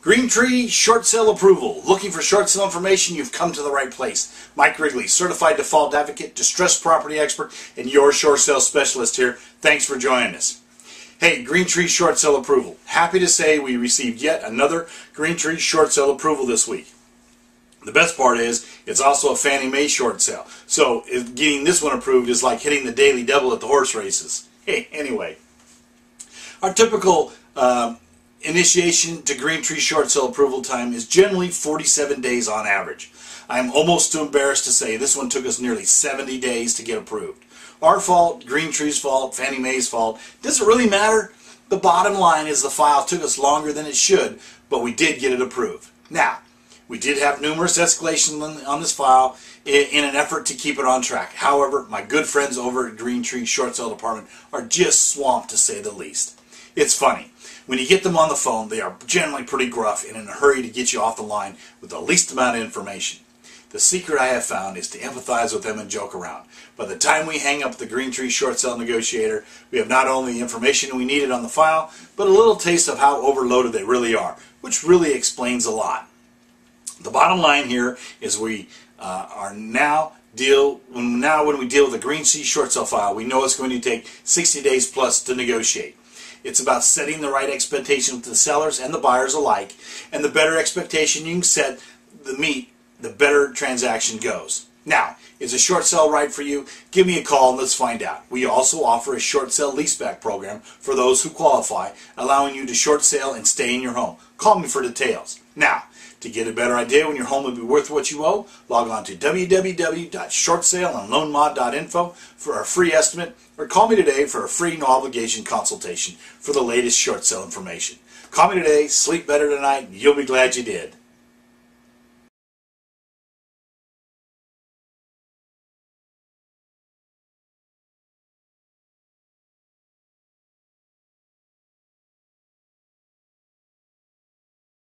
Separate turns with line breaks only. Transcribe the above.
Green Tree short sale approval. Looking for short sale information? You've come to the right place. Mike Wrigley, certified default advocate, distressed property expert, and your short sale specialist here. Thanks for joining us. Hey, Green Tree short sale approval. Happy to say we received yet another Green Tree short sale approval this week. The best part is it's also a Fannie Mae short sale. So getting this one approved is like hitting the daily double at the horse races. Hey, anyway, our typical initiation to Green Tree short sale approval time is generally 47 days on average. I'm almost too embarrassed to say this one took us nearly 70 days to get approved. Our fault, Green Tree's fault, Fannie Mae's fault. Doesn't really matter. The bottom line is the file took us longer than it should, but we did get it approved. Now, we did have numerous escalations on this file in an effort to keep it on track. However, my good friends over at Green Tree Short Sale Department are just swamped to say the least. It's funny. When you get them on the phone, they are generally pretty gruff and in a hurry to get you off the line with the least amount of information. The secret I have found is to empathize with them and joke around. By the time we hang up the Green Tree Short Sale Negotiator, we have not only the information we needed on the file, but a little taste of how overloaded they really are, which really explains a lot. The bottom line here is we when we deal with a Green Tree short sale file, we know it's going to take 60 days plus to negotiate. It's about setting the right expectation with the sellers and the buyers alike, and the better expectation you can set, the better transaction goes. Now, is a short sale right for you? Give me a call and let's find out. We also offer a short sale leaseback program for those who qualify, allowing you to short sale and stay in your home. Call me for details. Now, to get a better idea when your home will be worth what you owe, log on to www.shortsaleandloanmod.info for a free estimate, or call me today for a free no-obligation consultation for the latest short sale information. Call me today, sleep better tonight, and you'll be glad you did.